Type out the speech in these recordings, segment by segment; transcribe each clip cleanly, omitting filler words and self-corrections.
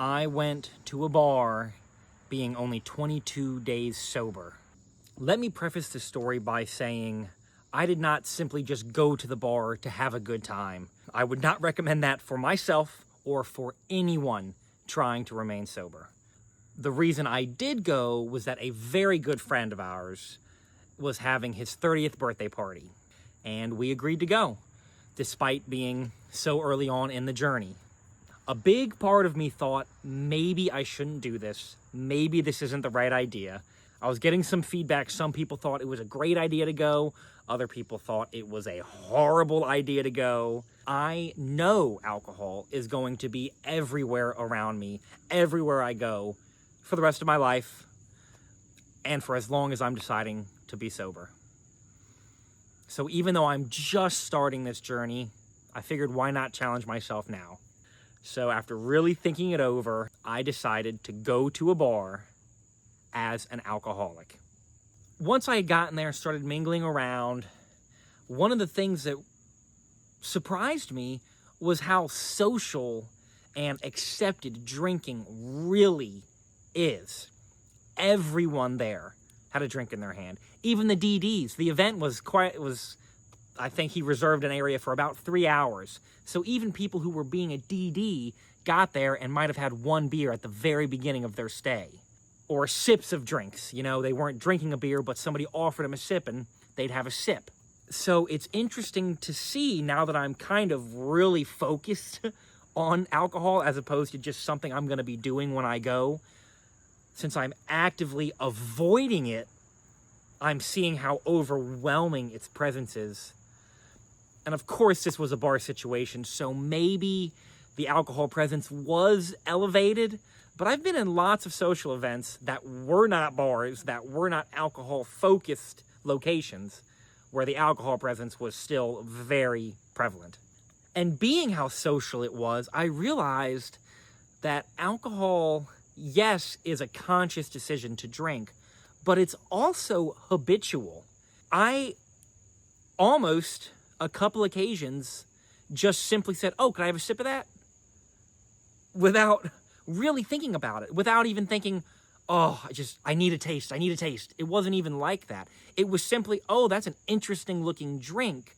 I went to a bar being only 22 days sober. Let me preface this story by saying I did not simply just go to the bar to have a good time. I would not recommend that for myself or for anyone trying to remain sober. The reason I did go was that a very good friend of ours was having his 30th birthday party, and we agreed to go, despite being so early on in the journey. A big part of me thought, maybe I shouldn't do this. Maybe this isn't the right idea. I was getting some feedback. Some people thought it was a great idea to go. Other people thought it was a horrible idea to go. I know alcohol is going to be everywhere around me, everywhere I go, for the rest of my life, and for as long as I'm deciding to be sober. So even though I'm just starting this journey, I figured why not challenge myself now? So after really thinking it over, I decided to go to a bar as an alcoholic. Once I had gotten there and started mingling around, one of the things that surprised me was how social and accepted drinking really is. Everyone there had a drink in their hand. Even the DDs. The event I think he reserved an area for about 3 hours. So even people who were being a DD got there and might have had one beer at the very beginning of their stay. Or sips of drinks. You know, they weren't drinking a beer, but somebody offered them a sip and they'd have a sip. So it's interesting to see now that I'm kind of really focused on alcohol as opposed to just something I'm going to be doing when I go. Since I'm actively avoiding it, I'm seeing how overwhelming its presence is. And of course, this was a bar situation, so maybe the alcohol presence was elevated, but I've been in lots of social events that were not bars, that were not alcohol-focused locations, where the alcohol presence was still very prevalent. And being how social it was, I realized that alcohol, yes, is a conscious decision to drink, but it's also habitual. I almost, a couple occasions, just simply said, "Oh, can I have a sip of that?" Without really thinking about it, without even thinking, "Oh, I need a taste, I need a taste." It wasn't even like that. It was simply, "Oh, that's an interesting looking drink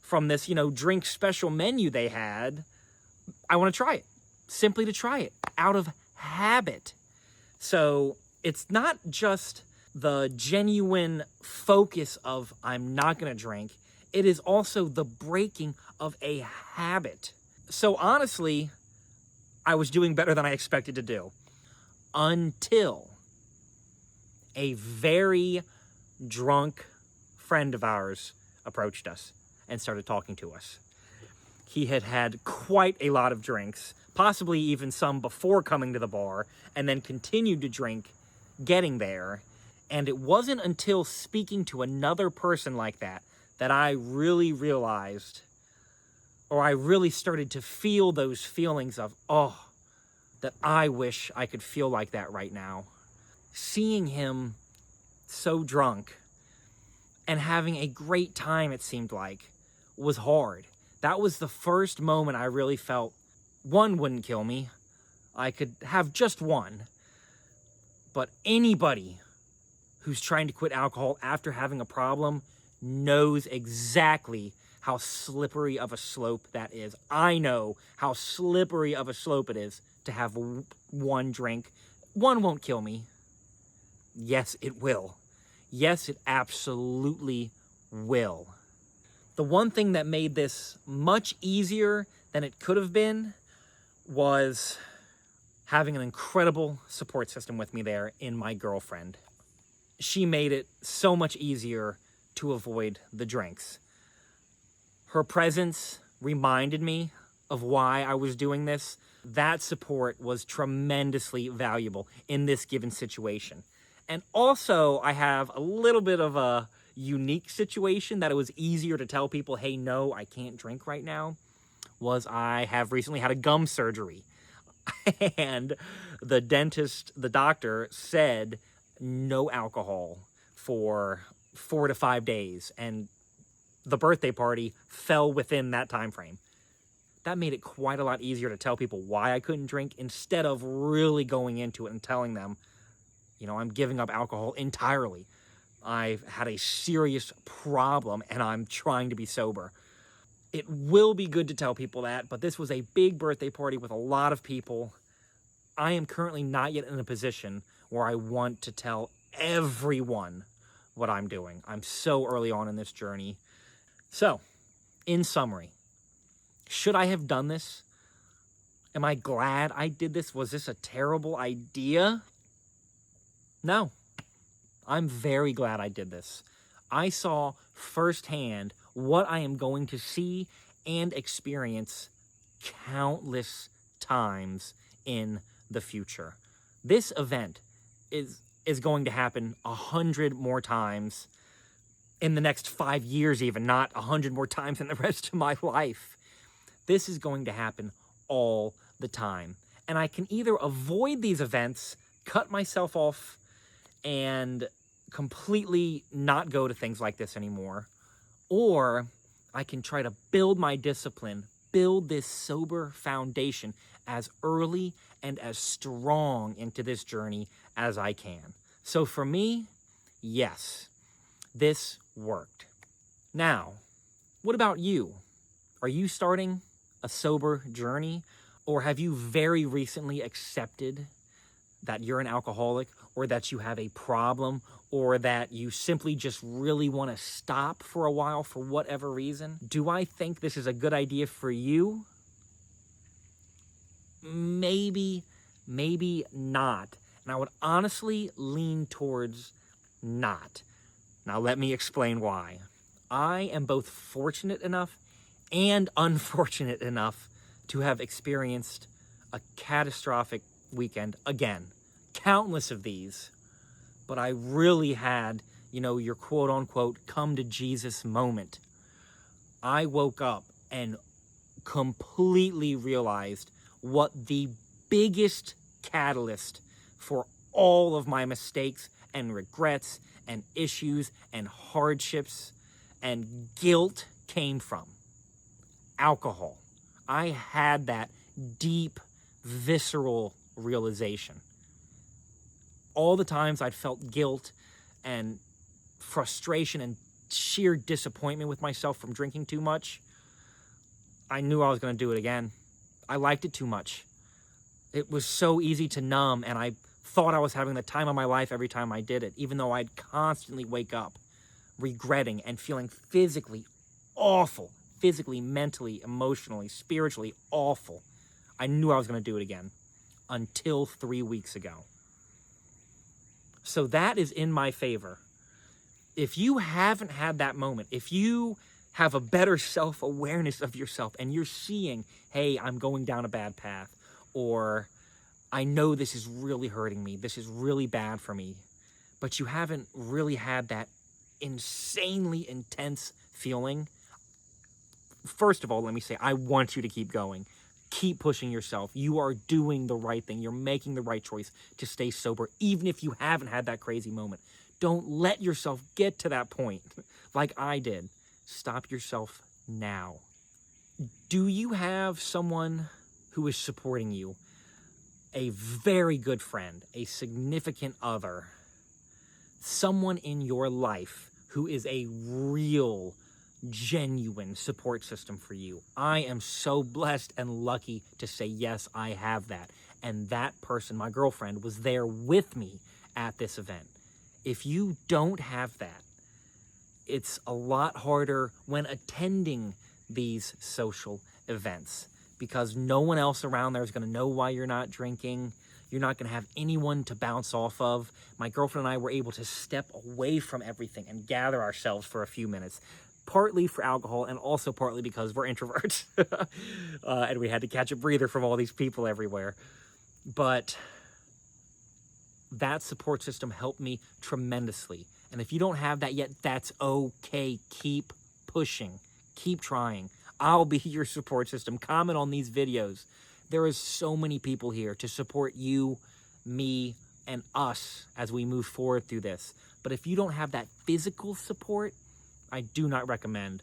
from this, drink special menu they had. I want to try it." Simply to try it, out of habit. So it's not just the genuine focus of I'm not going to drink. It is also the breaking of a habit. So honestly, I was doing better than I expected to do. Until a very drunk friend of ours approached us and started talking to us. He had had quite a lot of drinks, possibly even some before coming to the bar, and then continued to drink getting there. And it wasn't until speaking to another person like that that I really realized, or I really started to feel those feelings of, oh, that I wish I could feel like that right now. Seeing him so drunk and having a great time, it seemed like, was hard. That was the first moment I really felt one wouldn't kill me. I could have just one. But anybody who's trying to quit alcohol after having a problem knows exactly how slippery of a slope that is. I know how slippery of a slope it is to have one drink. One won't kill me. Yes, it will. Yes, it absolutely will. The one thing that made this much easier than it could have been was having an incredible support system with me there in my girlfriend. She made it so much easier to avoid the drinks. Her presence reminded me of why I was doing this. That support was tremendously valuable in this given situation. And also, I have a little bit of a unique situation that it was easier to tell people, hey, no, I can't drink right now, was I have recently had a gum surgery. And the doctor said no alcohol for 4 to 5 days. And the birthday party fell within that time frame. that made it quite a lot easier to tell people why I couldn't drink instead of really going into it and telling them, I'm giving up alcohol entirely. I've had a serious problem and I'm trying to be sober. It will be good to tell people that, but this was a big birthday party with a lot of people. I am currently not yet in a position where I want to tell everyone what I'm doing. I'm so early on in this journey. So, in summary, should I have done this? Am I glad I did this? Was this a terrible idea? No. I'm very glad I did this. I saw firsthand what I am going to see and experience countless times in the future. This event is going to happen 100 more times in the next 5 years, even not 100 more times in the rest of my life. This is going to happen all the time. And I can either avoid these events, cut myself off, and completely not go to things like this anymore, or I can try to build my discipline, build this sober foundation as early and as strong into this journey as I can. So for me, yes, this worked. Now, what about you? Are you starting a sober journey, or have you very recently accepted that you're an alcoholic, or that you have a problem, or that you simply just really want to stop for a while for whatever reason? Do I think this is a good idea for you? Maybe not. And I would honestly lean towards not. Now let me explain why. I am both fortunate enough and unfortunate enough to have experienced a catastrophic weekend again. Countless of these. But I really had, your quote unquote come to Jesus moment. I woke up and completely realized what the biggest catalyst for all of my mistakes and regrets and issues and hardships and guilt came from. Alcohol. I had that deep, visceral realization. All the times I'd felt guilt and frustration and sheer disappointment with myself from drinking too much, I knew I was going to do it again. I liked it too much. It was so easy to numb, and I thought I was having the time of my life every time I did it, even though I'd constantly wake up regretting and feeling physically awful, physically, mentally, emotionally, spiritually awful. I knew I was going to do it again until 3 weeks ago. So that is in my favor. If you haven't had that moment, if you have a better self-awareness of yourself and you're seeing, hey, I'm going down a bad path, or I know this is really hurting me, this is really bad for me, but you haven't really had that insanely intense feeling, first of all, let me say, I want you to keep going. Keep pushing yourself. You are doing the right thing. You're making the right choice to stay sober, even if you haven't had that crazy moment. Don't let yourself get to that point like I did. Stop yourself now. Do you have someone who is supporting you? A very good friend, a significant other, someone in your life who is a real, genuine support system for you. I am so blessed and lucky to say, yes, I have that. And that person, my girlfriend, was there with me at this event. If you don't have that, it's a lot harder when attending these social events because no one else around there is going to know why you're not drinking. You're not going to have anyone to bounce off of. My girlfriend and I were able to step away from everything and gather ourselves for a few minutes. Partly for alcohol and also partly because we're introverts. And we had to catch a breather from all these people everywhere. But that support system helped me tremendously. And if you don't have that yet, that's okay. Keep pushing. Keep trying. I'll be your support system. Comment on these videos. There is so many people here to support you, me, and us as we move forward through this. But if you don't have that physical support, I do not recommend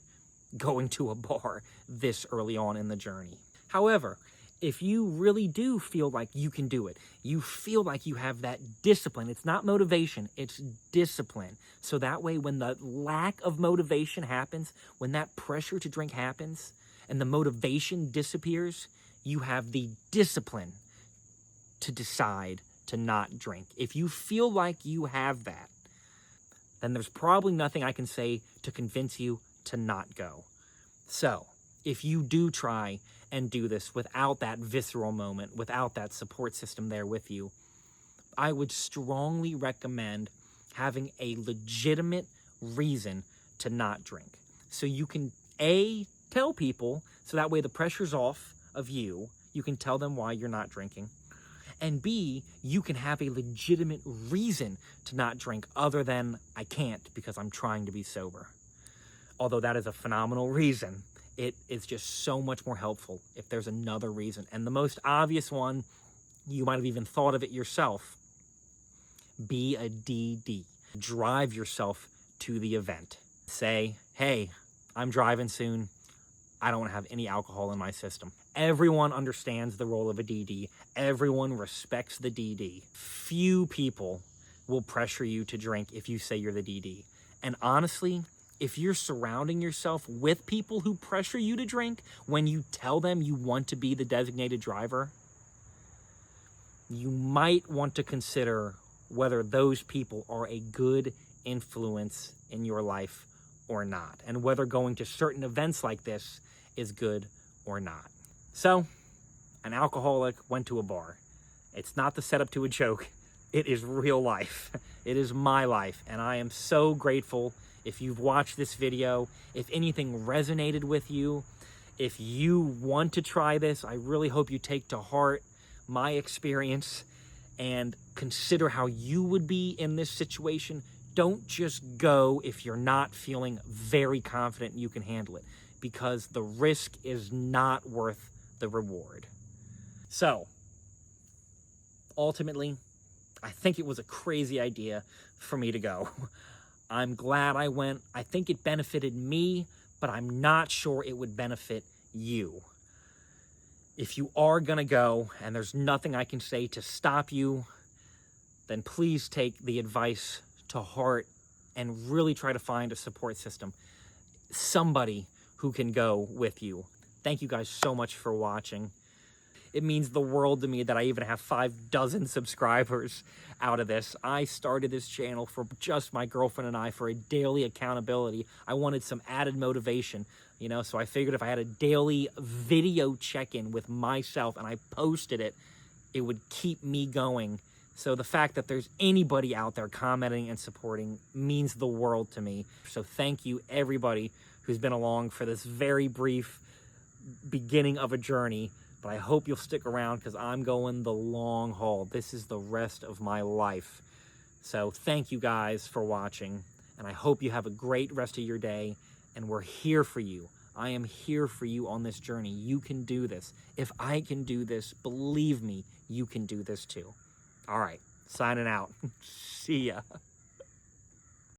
going to a bar this early on in the journey. However, if you really do feel like you can do it, you feel like you have that discipline, it's not motivation, it's discipline. So that way, when the lack of motivation happens, when that pressure to drink happens and the motivation disappears, you have the discipline to decide to not drink. If you feel like you have that, then there's probably nothing I can say to convince you to not go. So, if you do try and do this without that visceral moment, without that support system there with you, I would strongly recommend having a legitimate reason to not drink. So you can, A, tell people, so that way the pressure's off of you. You can tell them why you're not drinking. And B, you can have a legitimate reason to not drink other than, I can't because I'm trying to be sober. Although that is a phenomenal reason, it is just so much more helpful if there's another reason. And the most obvious one, you might have even thought of it yourself, be a DD. Drive yourself to the event. Say, hey, I'm driving soon. I don't have any alcohol in my system. Everyone understands the role of a DD. Everyone respects the DD. Few people will pressure you to drink if you say you're the DD. And honestly, if you're surrounding yourself with people who pressure you to drink when you tell them you want to be the designated driver, you might want to consider whether those people are a good influence in your life or not, and whether going to certain events like this is good or not. So, an alcoholic went to a bar. It's not the setup to a joke. It is real life. It is my life, and I am so grateful if you've watched this video, if anything resonated with you, if you want to try this. I really hope you take to heart my experience and consider how you would be in this situation. Don't just go if you're not feeling very confident you can handle it, because the risk is not worth the reward. So, ultimately, I think it was a crazy idea for me to go. I'm glad I went. I think it benefited me, but I'm not sure it would benefit you. If you are gonna go and there's nothing I can say to stop you, then please take the advice to heart and really try to find a support system. Somebody who can go with you. Thank you guys so much for watching. It means the world to me that I even have 6 subscribers out of this. I started this channel for just my girlfriend and I for a daily accountability. I wanted some added motivation, so I figured if I had a daily video check-in with myself and I posted it, it would keep me going. So the fact that there's anybody out there commenting and supporting means the world to me. So thank you, everybody who's been along for this very brief beginning of a journey. But I hope you'll stick around because I'm going the long haul. This is the rest of my life. So thank you guys for watching. And I hope you have a great rest of your day. And we're here for you. I am here for you on this journey. You can do this. If I can do this, believe me, you can do this too. All right, signing out. See ya.